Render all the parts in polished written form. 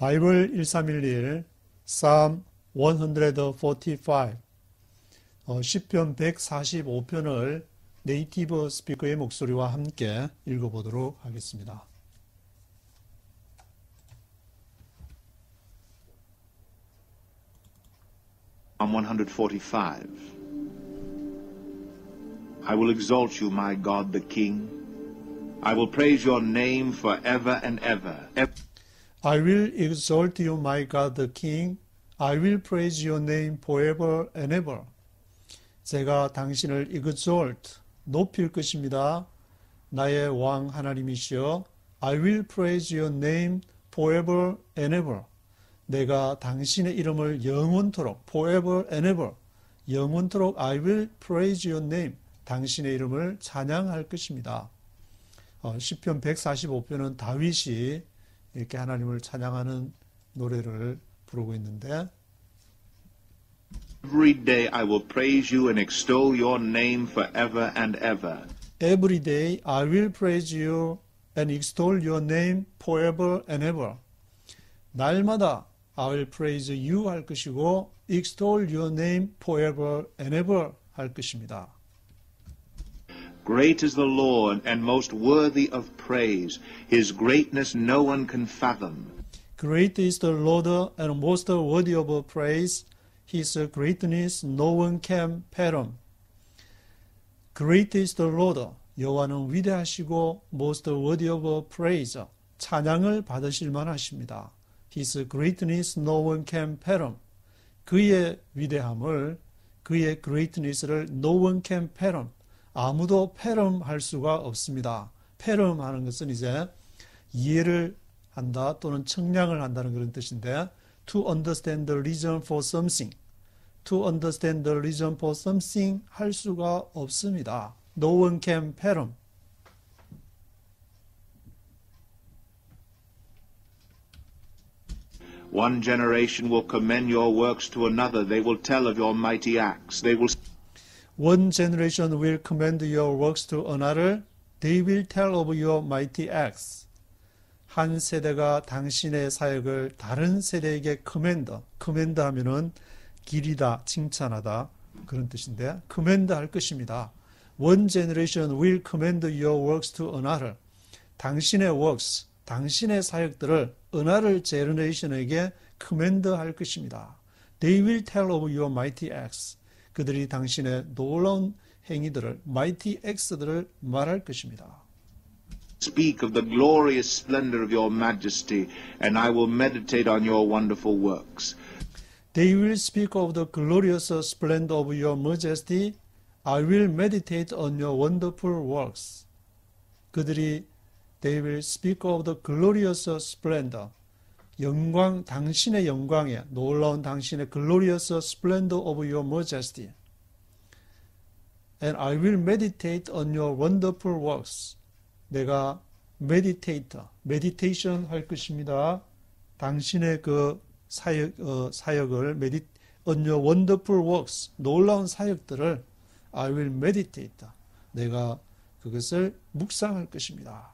바이블 1311 Psalm 145 시편 145편을 네이티브 스피커의 목소리와 함께 읽어보도록 하겠습니다. Psalm 145. I will exalt you, my God, the King. I will praise your name forever and ever. I will exalt you, my God, the King. I will praise your name forever and ever. 제가 당신을 exalt, 높일 것입니다. 나의 왕 하나님이시여. I will praise your name forever and ever. 내가 당신의 이름을 영원토록, forever and ever, 영원토록 I will praise your name, 당신의 이름을 찬양할 것입니다. 시편 145편은 다윗이 이렇게 하나님을 찬양하는 노래를 부르고 있는데 Every day I will praise you and extol your name forever and ever. Every day I will praise you and extol your name forever and ever. 날마다 I will praise you 할 것이고 extol your name forever and ever 할 것입니다. Great is the Lord and most worthy of praise. His greatness no one can fathom. Great is the Lord and most worthy of praise. His greatness no one can fathom. Great is the Lord. 여호와는 위대하시고 most worthy of praise. 찬양을 받으실 만하십니다. His greatness no one can fathom. 그의 위대함을, 그의 greatness를 no one can fathom. 아무도 fathom할 수가 없습니다. fathom하는 것은 이제 이해를 한다 또는 측량을 한다는 그런 뜻인데 to understand the reason for something. to understand the reason for something 할 수가 없습니다. No one can fathom. One generation will commend your works to another. They will tell of your mighty acts. One generation will commend your works to another. They will tell of your mighty acts. 한 세대가 당신의 사역을 다른 세대에게 commend 하면은 기리다, 칭찬하다 그런 뜻인데 commend 할 것입니다. One generation will commend your works to another. 당신의 works, 당신의 사역들을 another generation에게 commend 할 것입니다. They will tell of your mighty acts. 그들이 당신의 놀라운 행위들을, mighty acts들을 말할 것입니다. Speak of the glorious splendor of your majesty, and I will meditate on your wonderful works. They will speak of the glorious splendor of your majesty. I will meditate on your wonderful works. 그들이 They will speak of the glorious splendor. 영광, 당신의 영광에, 놀라운 당신의 glorious splendor of your majesty. And I will meditate on your wonderful works. 내가 meditation 할 것입니다. 당신의 그 사역을 on your wonderful works, 놀라운 사역들을 I will meditate. 내가 그것을 묵상할 것입니다.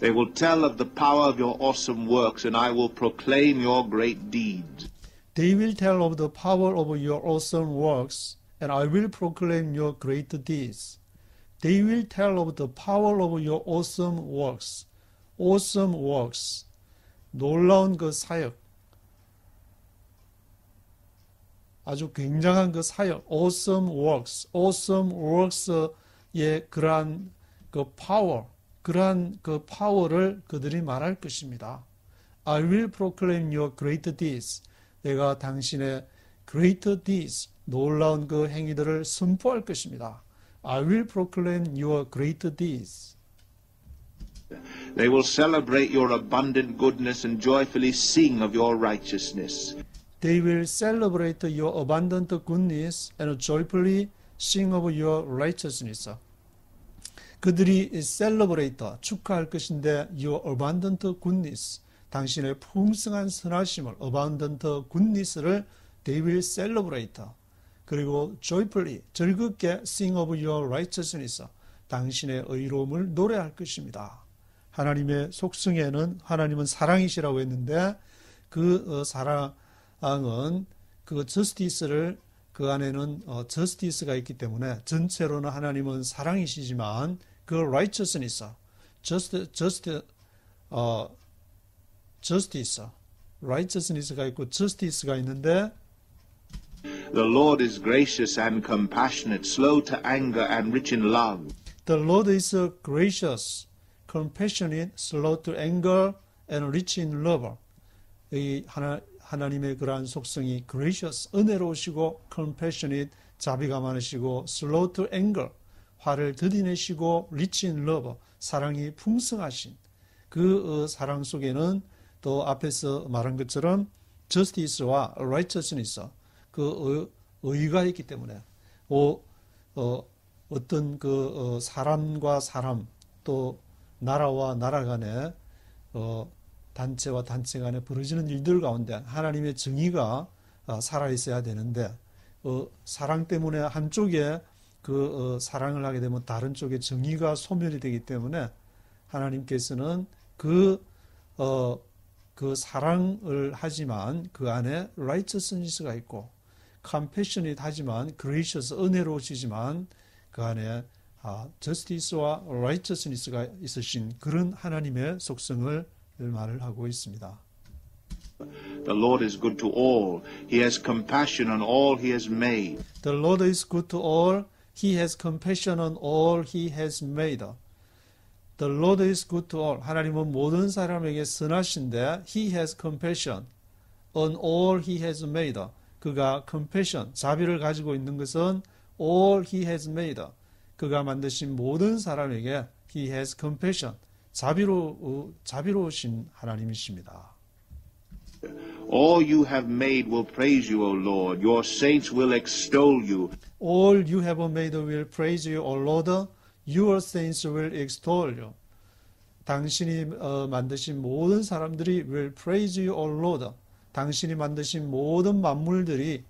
They will tell of the power of your awesome works, and I will proclaim your great deeds. They will tell of the power of your awesome works, and I will proclaim your great deeds. They will tell of the power of your awesome works. Awesome works. 놀라운 그 사역. 아주 굉장한 그 사역. Awesome works. Awesome works의 그러한 그 power. 그러한 그 파워를 그들이 말할 것입니다. I will proclaim your great deeds. 내가 당신의 great deeds, 놀라운 그 행위들을 선포할 것입니다. I will proclaim your great deeds. They will celebrate your abundant goodness and joyfully sing of your righteousness. They will celebrate your abundant goodness and joyfully sing of your righteousness. 그들이 celebrate, 축하할 것인데 your abundant goodness, 당신의 풍성한 선하심을 abundant goodness를 they will celebrate. 그리고 joyfully, 즐겁게 sing of your righteousness, 당신의 의로움을 노래할 것입니다. 하나님의 속성에는 하나님은 사랑이시라고 했는데 그 사랑은 그 justice를 그 안에는 justice가 있기 때문에 전체로는 하나님은 사랑이시지만 그 righteousness, justice, righteousness가 있고 justice가 있는데 The Lord is gracious and compassionate, slow to anger and rich in love. The Lord is gracious, compassionate, slow to anger, and rich in love. 이 하나님의 그러한 속성이 gracious, 은혜로우시고 compassionate, 자비가 많으시고 slow to anger, 화를 드디내시고 rich in love, 사랑이 풍성하신 그 사랑 속에는 또 앞에서 말한 것처럼 justice와 righteousness, 그 의가 있기 때문에 어떤 그 사람과 사람 또 나라와 나라 간에 단체와 단체 간에 벌어지는 일들 가운데 하나님의 정의가 살아있어야 되는데 사랑 때문에 한쪽에 그 사랑을 하게 되면 다른 쪽에 정의가 소멸이 되기 때문에 하나님께서는 그 사랑을 하지만 그 안에 righteousness가 있고 compassionate 하지만 gracious, 은혜로우시지만 그 안에 justice와 righteousness가 있으신 그런 하나님의 속성을 말을 하고 있습니다. The Lord is good to all. He has compassion on all he has made. The Lord is good to all. He has compassion on all he has made. The Lord is good to all. 하나님은 모든 사람에게 선하신데 He has compassion on all he has made. 그가 compassion, 자비를 가지고 있는 것은 all he has made. 그가 만드신 모든 사람에게 He has compassion. 자비로우신 하나님이십니다. All you have made will praise you, O Lord. Your saints will extol you. All you have made will praise you, O Lord. Your saints will extol you. 당신이 만드신 모든 사람들이 will praise you, O Lord. 당신이 만드신 모든 만물들이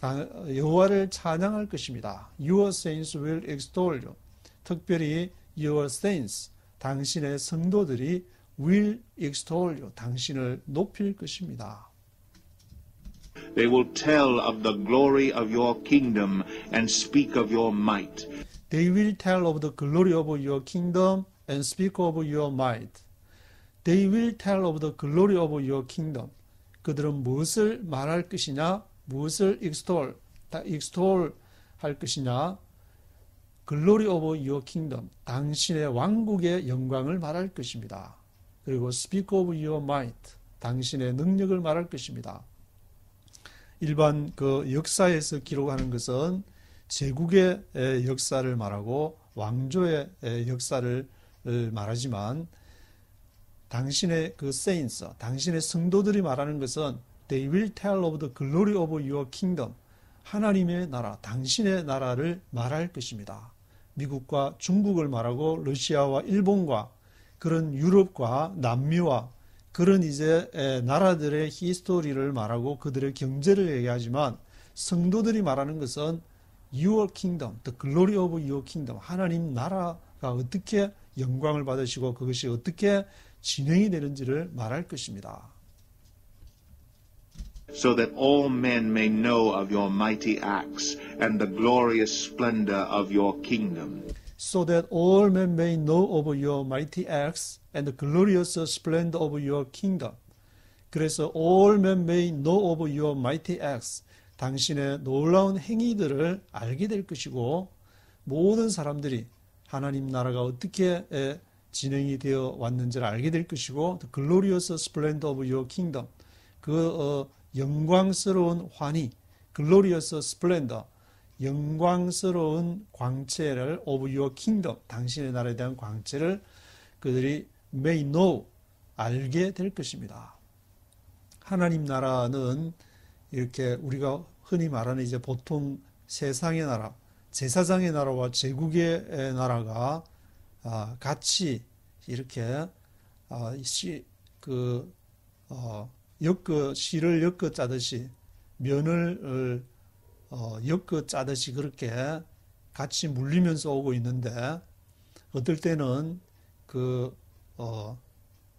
여호와를 찬양할 것입니다. Your saints will extol you. 특별히 your saints, 당신의 성도들이 will extol you. 당신을 높일 것입니다. They will tell of the glory of your kingdom and speak of your might. They will tell of the glory of your kingdom and speak of your might. They will tell of the glory of your kingdom. 그들은 무엇을 말할 것이냐, 무엇을 extol 할 것이냐, glory of your kingdom, 당신의 왕국의 영광을 말할 것입니다. 그리고 speak of your might, 당신의 능력을 말할 것입니다. 일반 그 역사에서 기록하는 것은 제국의 역사를 말하고 왕조의 역사를 말하지만 당신의 그 saints, 당신의 성도들이 말하는 것은 they will tell of the glory of your kingdom, 하나님의 나라, 당신의 나라를 말할 것입니다. 미국과 중국을 말하고 러시아와 일본과 그런 유럽과 남미와 그런 이제 나라들의 히스토리를 말하고 그들의 경제를 얘기하지만 성도들이 말하는 것은 your kingdom, the glory of your kingdom, 하나님 나라가 어떻게 영광을 받으시고 그것이 어떻게 진행이 되는지를 말할 것입니다. So that all men may know of your mighty acts and the glorious splendor of your kingdom. So that all men may know of your mighty acts and the glorious splendor of your kingdom. 그래서 all men may know of your mighty acts. 당신의 놀라운 행위들을 알게 될 것이고 모든 사람들이 하나님 나라가 어떻게 진행이 되어 왔는지를 알게 될 것이고 the glorious splendor of your kingdom. 그 영광스러운 환희, glorious splendor, 영광스러운 광채를 of your kingdom, 당신의 나라에 대한 광채를 그들이 may know, 알게 될 것입니다. 하나님 나라는 이렇게 우리가 흔히 말하는 이제 보통 세상의 나라, 제사장의 나라와 제국의 나라가 같이 이렇게 실을 엮어 짜듯이 면을 엮어 짜듯이 그렇게 같이 물리면서 오고 있는데 어떨 때는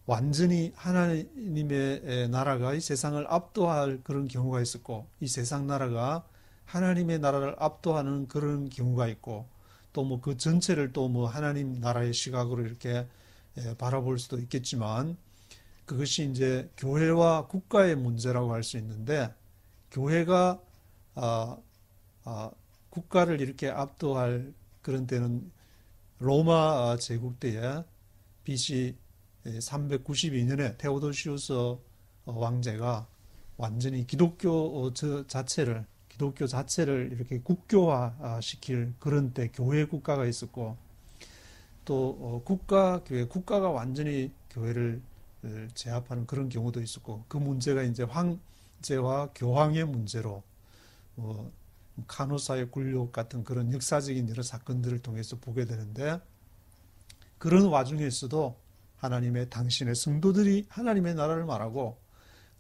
완전히 하나님의 나라가 이 세상을 압도할 그런 경우가 있었고, 이 세상 나라가 하나님의 나라를 압도하는 그런 경우가 있고, 또 뭐 그 전체를 또 뭐 하나님 나라의 시각으로 이렇게 바라볼 수도 있겠지만, 그것이 이제 교회와 국가의 문제라고 할 수 있는데, 교회가 국가를 이렇게 압도할 그런 때는 로마 제국 때에 BC 392년에 테오도시우스 왕제가 완전히 기독교 자체를 이렇게 국교화시킬 그런 때 교회 국가가 있었고, 또 국가가 완전히 교회를 제압하는 그런 경우도 있었고, 그 문제가 이제 황제와 교황의 문제로 간호사의 굴욕 같은 그런 역사적인 여러 사건들을 통해서 보게 되는데, 그런 와중에서도 당신의 성도들이 하나님의 나라를 말하고,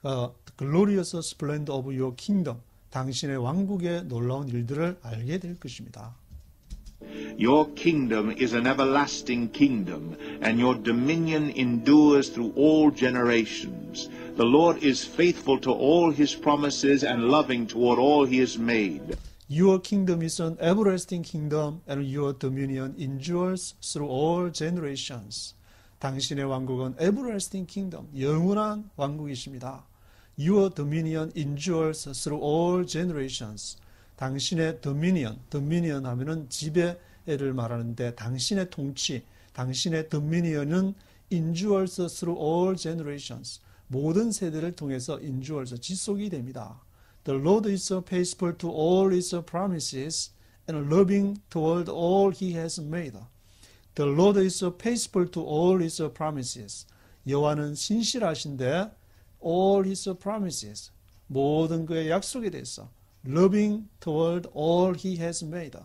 The glorious splendor of your kingdom, 당신의 왕국의 놀라운 일들을 알게 될 것입니다. Your kingdom is an everlasting kingdom, and your dominion endures through all generations. The Lord is faithful to all his promises and loving toward all he has made. Your kingdom is an everlasting kingdom, and your dominion endures through all generations. 당신의 왕국은 everlasting kingdom, 영원한 왕국이십니다. Your dominion endures through all generations. 당신의 dominion 하면은 지배를 말하는데, 당신의 통치, 당신의 dominion은 endures through all generations. 모든 세대를 통해서 endures, 지속이 됩니다. The Lord is faithful to all his promises and loving toward all he has made. The Lord is faithful to all his promises. 여호와는 신실하신데 all his promises, 모든 그의 약속에 대해서 loving toward all he has made.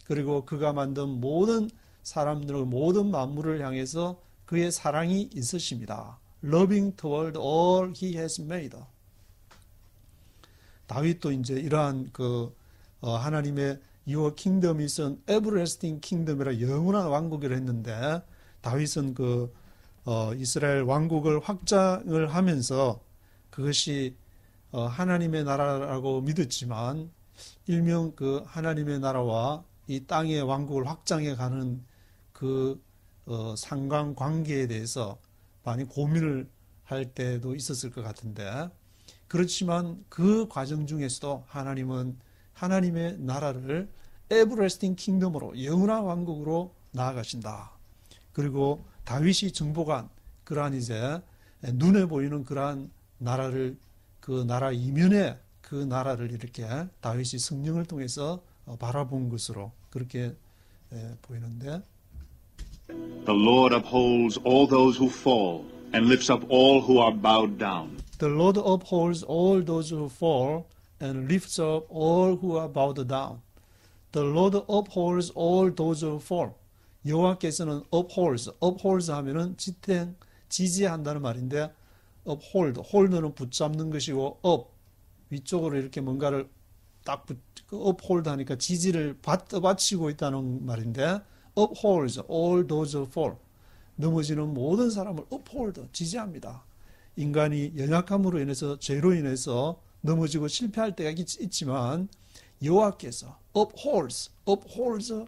그리고 그가 만든 모든 사람들을, 모든 만물을 향해서 그의 사랑이 있으십니다. loving toward all he has made. 다윗도 이제 이러한 하나님의 Your kingdom is an everlasting kingdom이라 영원한 왕국이라 했는데, 다윗은 이스라엘 왕국을 확장을 하면서 그것이 하나님의 나라라고 믿었지만, 일명 하나님의 나라와 이 땅의 왕국을 확장해 가는 상관관계에 대해서 많이 고민을 할 때도 있었을 것 같은데, 그렇지만 그 과정 중에서도 하나님은 하나님의 나라를 everlasting kingdom으로, 영원한 왕국으로 나아가신다. 그리고 다윗이 정복한 그러한 이제 눈에 보이는 그러한 나라를, 그 나라 이면에 그 나라를 이렇게 다윗이 성령을 통해서 바라본 것으로 그렇게 보이는데, The Lord upholds all those who fall and lifts up all who are bowed down. The Lord upholds all those who fall and lifts up all who are bowed down. The Lord upholds all those who fall. 여호와께서는 upholds 하면은 지지한다는 말인데, hold는 붙잡는 것이고, 위쪽으로 이렇게 뭔가를 딱 uphold 하니까 지지를 받치고 있다는 말인데, upholds all those who fall. 넘어지는 모든 사람을 uphold, 지지합니다. 인간이 연약함으로 인해서, 죄로 인해서 넘어지고 실패할 때가 있지만, 여호와께서 upholds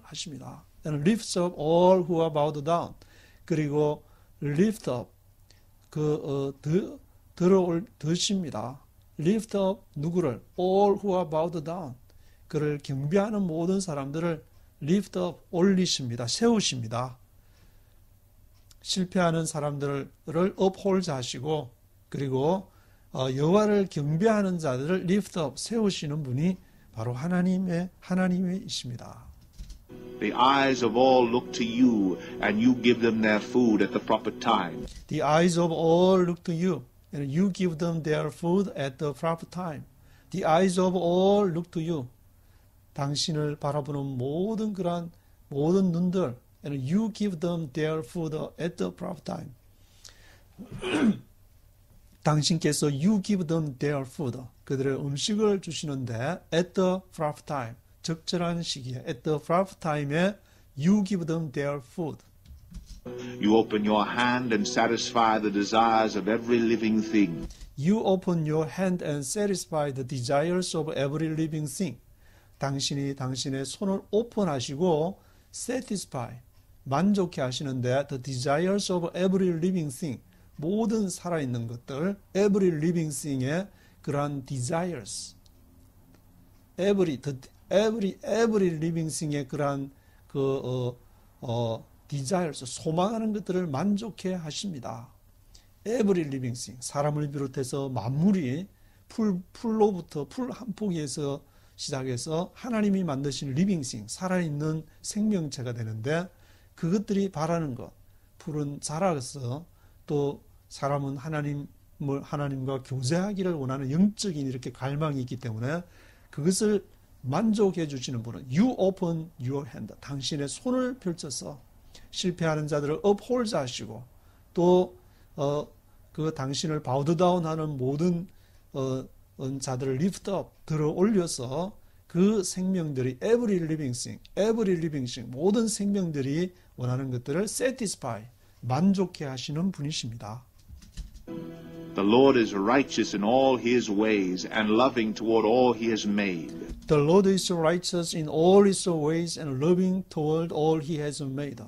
하십니다. And lifts up all who are bowed down. 그리고 lift up, 드십니다. lift up 누구를? all who are bowed down. 그를 경배하는 모든 사람들을 lift up, 올리십니다. 세우십니다. 실패하는 사람들을 uphold 하시고, 그리고 여호와를 경배하는 자들을 lift up, 세우시는 분이 바로 하나님이십니다. The eyes of all look to you, and you give them their food at the proper time. The eyes of all look to you, and you give them their food at the proper time. The eyes of all look to you. 당신을 바라보는 모든 눈들, and you give them their food at the proper time. 당신께서 you give them their food, 그들의 음식을 주시는데 at the proper time, 적절한 시기에 at the proper time에 you give them their food. You open your hand and satisfy the desires of every living thing. You open your hand and satisfy the desires of every living thing. 당신이 당신의 손을 오픈하시고 satisfy, 만족해 하시는데 the desires of every living thing, 모든 살아있는 것들, every living thing의 그러한 desires, every living thing의 그러한 desires, 소망하는 것들을 만족해 하십니다. Every living thing, 사람을 비롯해서 만물이 풀로부터 풀 한 포기에서 시작해서 하나님이 만드신 living thing, 살아있는 생명체가 되는데 그것들이 바라는 것, 풀은 자라서 또 사람은 하나님과 교제하기를 원하는 영적인 이렇게 갈망이 있기 때문에 그것을 만족해 주시는 분은 You open your hand, 당신의 손을 펼쳐서 실패하는 자들을 uphold 하시고 또 그 당신을 bow down 하는 모든 자들을 lift up, 들어 올려서 그 생명들이 every living thing, 모든 생명들이 원하는 것들을 satisfy, 만족해 하시는 분이십니다. The Lord is righteous in all his ways and loving toward all he has made. The Lord is righteous in all his ways and loving toward all he has made.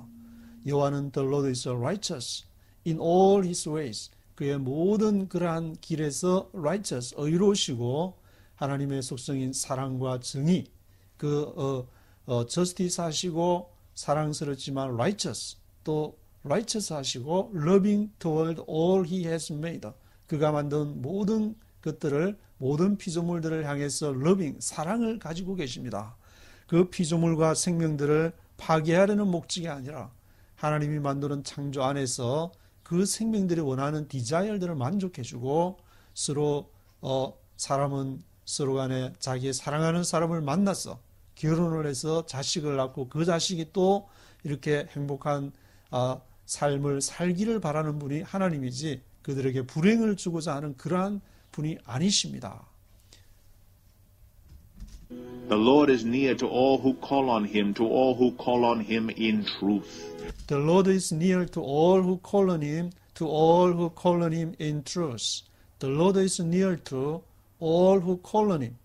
여호와는 the Lord is righteous in all his ways. 그의 모든 그러한 길에서 righteous, 의로우시고 하나님의 속성인 사랑과 정의, justice 하시고 사랑스럽지만 righteous, 또 righteous 하시고 loving toward all he has made. 그가 만든 모든 것들을, 모든 피조물들을 향해서 loving, 사랑을 가지고 계십니다. 그 피조물과 생명들을 파괴하려는 목적이 아니라 하나님이 만드는 창조 안에서 그 생명들이 원하는 디자이어들을 만족해주고 서로 사람은 서로 간에 자기의 사랑하는 사람을 만나서 결혼을 해서 자식을 낳고 그 자식이 또 이렇게 행복한 삶을 살기를 바라는 분이 하나님이지 그들에게 불행을 주고자 하는 그러한 분이 아니십니다. The Lord is near to all who call on him, to all who call on him in truth. The Lord is near to all who call on him, to all who call on him in truth. The Lord is near to all who call on him.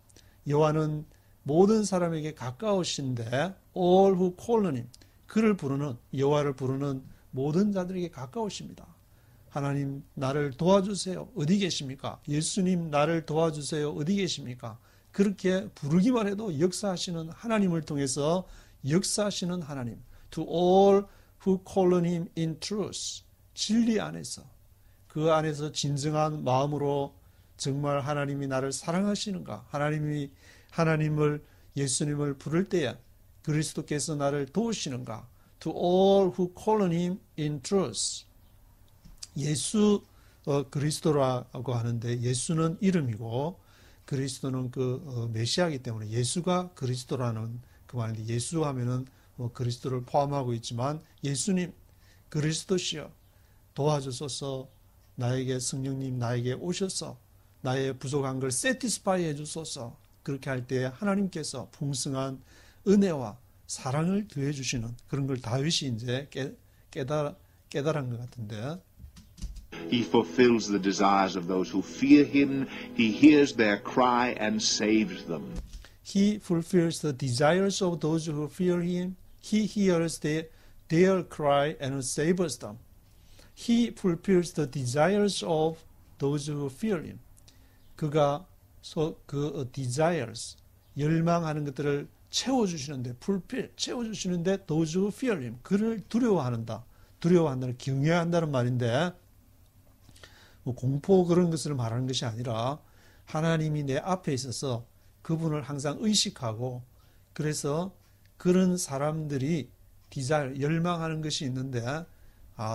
여호와는 모든 사람에게 가까우신데 all who call on him, 그를 부르는, 여호와를 부르는 모든 자들에게 가까우십니다. 하나님 나를 도와주세요. 어디 계십니까? 예수님 나를 도와주세요. 어디 계십니까? 그렇게 부르기만 해도 역사하시는 하나님을 통해서 역사하시는 하나님. To all who call on him in truth. 진리 안에서, 그 안에서 진정한 마음으로 정말 하나님이 나를 사랑하시는가? 하나님을, 예수님을 부를 때에 그리스도께서 나를 도우시는가? To all who call on him in truth. 예수 그리스도라고 하는데 예수는 이름이고 그리스도는 메시아이기 때문에 예수가 그리스도라는 그 말인데 예수 하면은 그리스도를 포함하고 있지만 예수님 그리스도시여 도와주소서. 나에게 성령님 나에게 오셔서 나의 부족한 걸 satisfy 해주소서. 그렇게 할 때 하나님께서 풍성한 은혜와 사랑을 더해 주시는 그런 걸 다윗이 이제 깨달은 것 같은데. He fulfills the desires of those who fear him. He hears their cry and saves them. He fulfills the desires of those who fear him. He hears their cry and saves them. He fulfills the desires of those who fear him. 그가 그 desires, 열망하는 것들을 채워주시는데, 채워주시는데 those who fear him. 그를 두려워한다는, 경외한다는 말인데 공포 그런 것을 말하는 것이 아니라 하나님이 내 앞에 있어서 그분을 항상 의식하고 그래서 그런 사람들이 열망하는 것이 있는데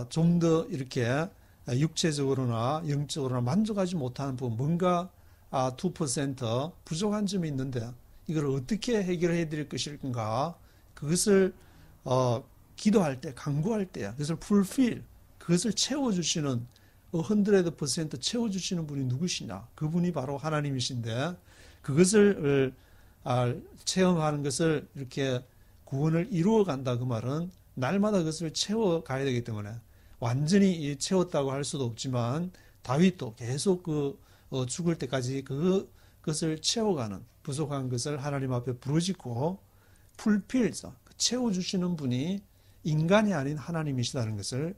좀 더 이렇게 육체적으로나 영적으로나 만족하지 못하는 부분, 뭔가 2% 부족한 점이 있는데 이걸 어떻게 해결해 드릴 것인가, 그것을 기도할 때, 간구할 때 그것을 fulfill, 그것을 채워주시는 100% 채워주시는 분이 누구시냐? 그분이 바로 하나님이신데 그것을 체험하는 것을 이렇게 구원을 이루어간다. 그 말은 날마다 그것을 채워가야 되기 때문에 완전히 채웠다고 할 수도 없지만 다윗도 계속 죽을 때까지 그것을 채워가는 부족한 것을 하나님 앞에 부르짖고 풀필서 채워주시는 분이 인간이 아닌 하나님이시다는 것을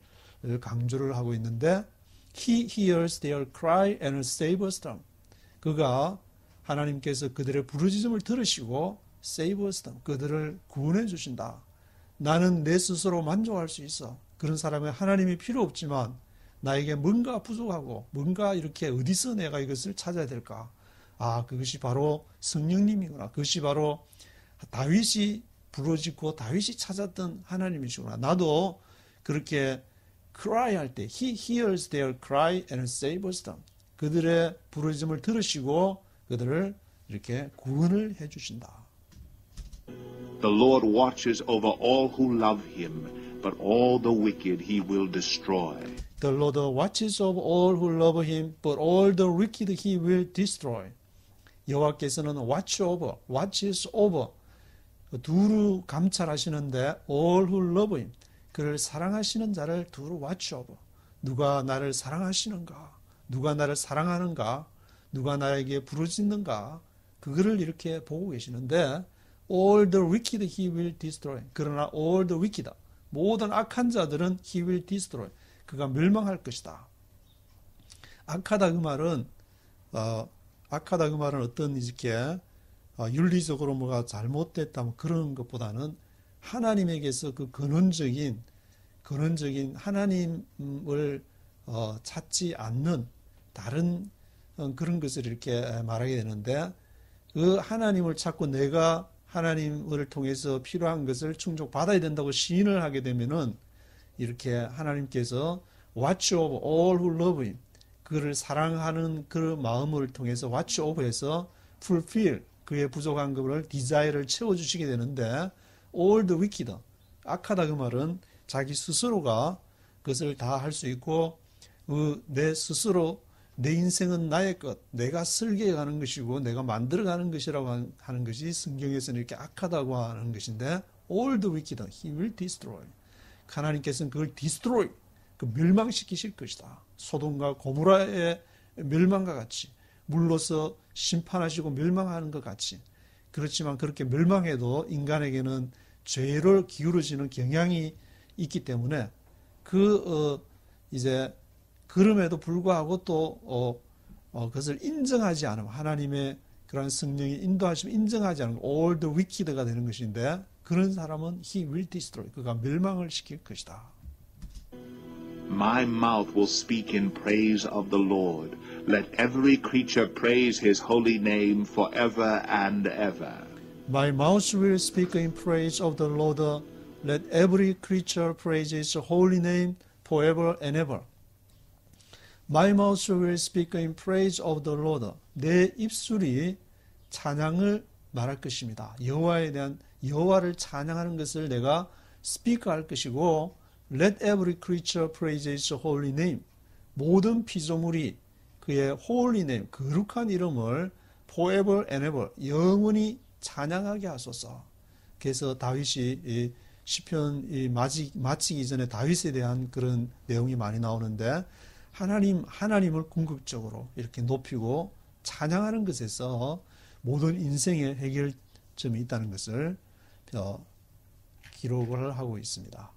강조를 하고 있는데 He hears their cry and saves them. 그가 하나님께서 그들의 부르짖음을 들으시고 saves them. 그들을 구원해 주신다. 나는 내 스스로 만족할 수 있어. 그런 사람은 하나님이 필요 없지만 나에게 뭔가 부족하고 뭔가 이렇게 어디서 내가 이것을 찾아야 될까? 아, 그것이 바로 성령님이구나. 그것이 바로 다윗이 부르짖고 다윗이 찾았던 하나님이시구나. 나도 그렇게 cry 할 때 He hears their cry and saves them. 그들의 부르짖음을 들으시고 그들을 이렇게 구원을 해 주신다. The Lord watches over all who love him, but all the wicked he will destroy. The Lord watches over all who love him, but all the wicked he will destroy. 여호와께서는 watches over 두루 감찰하시는데 all who love him, 그를 사랑하시는 자를 두루 watch over. 누가 나를 사랑하시는가? 누가 나를 사랑하는가? 누가 나에게 부르짖는가? 그거를 이렇게 보고 계시는데 all the wicked he will destroy. 그러나 all the wicked, 모든 악한 자들은 he will destroy. 그가 멸망할 것이다. 악하다 그 말은 어떤 이렇게 윤리적으로 뭐가 잘못됐다 그런 것보다는 하나님에게서 그 근원적인 하나님을 찾지 않는 다른 그런 것을 이렇게 말하게 되는데 그 하나님을 찾고 내가 하나님을 통해서 필요한 것을 충족받아야 된다고 시인을 하게 되면은 이렇게 하나님께서 watch over all who love him, 그를 사랑하는 그 마음을 통해서 watch over해서 fulfill, 그의 부족한 것을 desire를 채워주시게 되는데 all the wicked, 악하다 그 말은 자기 스스로가 그것을 다 할 수 있고 내 스스로 내 인생은 나의 것, 내가 설계해가는 것이고 내가 만들어가는 것이라고 하는 것이 성경에서는 이렇게 악하다고 하는 것인데 all the wicked, he will destroy. 하나님께서는 그걸 destroy, 멸망시키실 것이다. 소돔과 고모라의 멸망과 같이 물로서 심판하시고 멸망하는 것 같이. 그렇지만 그렇게 멸망해도 인간에게는 죄를 기울어지는 경향이 있기 때문에 이제 그럼에도 불구하고 또 그것을 인정하지 않으면 하나님의 그러한 성령이 인도하시면 인정하지 않으면 all the wicked가 되는 것인데 그런 사람은 he will destroy. 그가 멸망을 시킬 것이다. My mouth will speak in praise of the Lord. Let every creature praise his holy name forever and ever. My mouth will speak in praise of the Lord. Let every creature praise his holy name forever and ever. My mouth will speak in praise of the Lord. 내 입술이 찬양을 말할 것입니다. 여호와를 찬양하는 것을 내가 speak할 것이고 Let every creature praise his holy name. 모든 피조물이 그의 holy name, 거룩한 이름을 forever and ever, 영원히 찬양하게 하소서. 그래서 다윗이 시편 마치기 전에 다윗에 대한 그런 내용이 많이 나오는데 하나님을 궁극적으로 이렇게 높이고 찬양하는 것에서 모든 인생의 해결점이 있다는 것을 기록을 하고 있습니다.